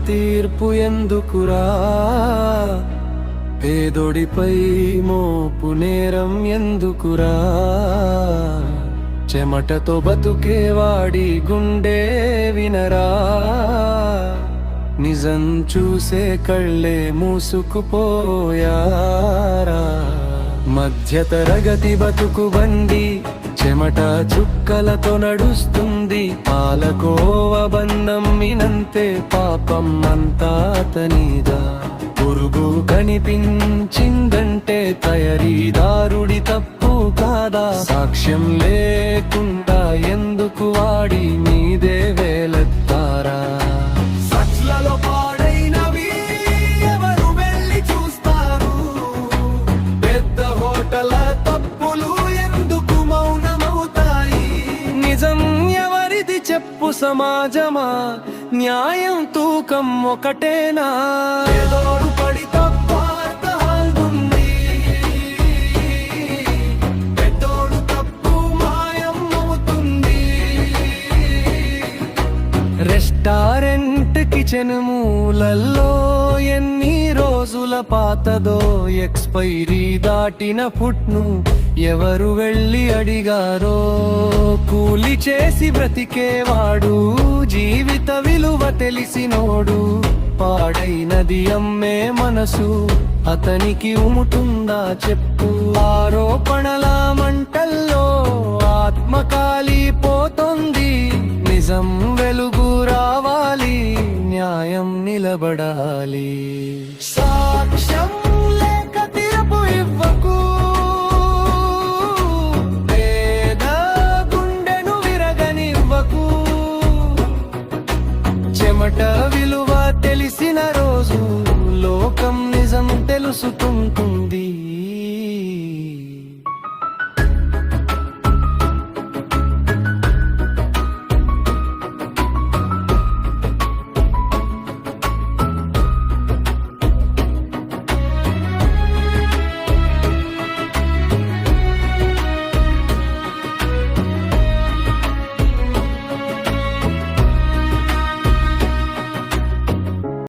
తీర్పు ఎందుకురా, పేదోడిపై మోపు నేరం ఎందుకురా, చెమటతో బతుకేవాడి గుండె వినరా, నిజం చూసే కళ్ళే మూసుకుపోయారా. మధ్యతరగతి బతుకు బండి చెమట చుక్కలతో నడుస్తుంది, పాలకోవ బంధం మినంతే పాపం అంతా అతనిదా. పురుగు కనిపించిందంటే తయారీదారుడి తప్పు కాదా, సాక్ష్యం లేకుండా ఎందుకు వాడి మీదే వేలెత్తారా. సచ్లలో పాడైనవి ఎవరు వెళ్ళి చూస్తారు, పెద్ద హోటల తప్పులు ఎందుకు మౌనమవుతాయి. నిజం ఎవరిది చెప్పు సమాజమా, న్యాయం తూకం ఒకటేనా. పేదోడు పడి తప్పార్థాలుంది, పెద్దోడు తప్పు మాయం అవుతుంది. రెస్టారెంట్ కిచెన్ మూలల్లో ఎన్ని రోజుల పాతదో, ఎక్స్పైరీ దాటిన ఫుడ్ను ఎవరు వెళ్ళి అడిగారో. కూలి చేసి బ్రతికేవాడు జీవిత విలువ తెలిసినోడు, పాడైనది అమ్మే మనసు అతనికి ఉముటుందా చెప్పు. ఆరోపణల మంటల్లో ఆత్మ కాలిపోతుంది, నిజం వెలుగు రావాలి, న్యాయం నిలబడాలి. సాక్ష్యం లేక తీర్పు ఇవ్వకు, పేద గుండెను విరగనివ్వకు. చెమట విలువ తెలిసిన రోజు లోకం నిజం తెలుసుకుంటుంది.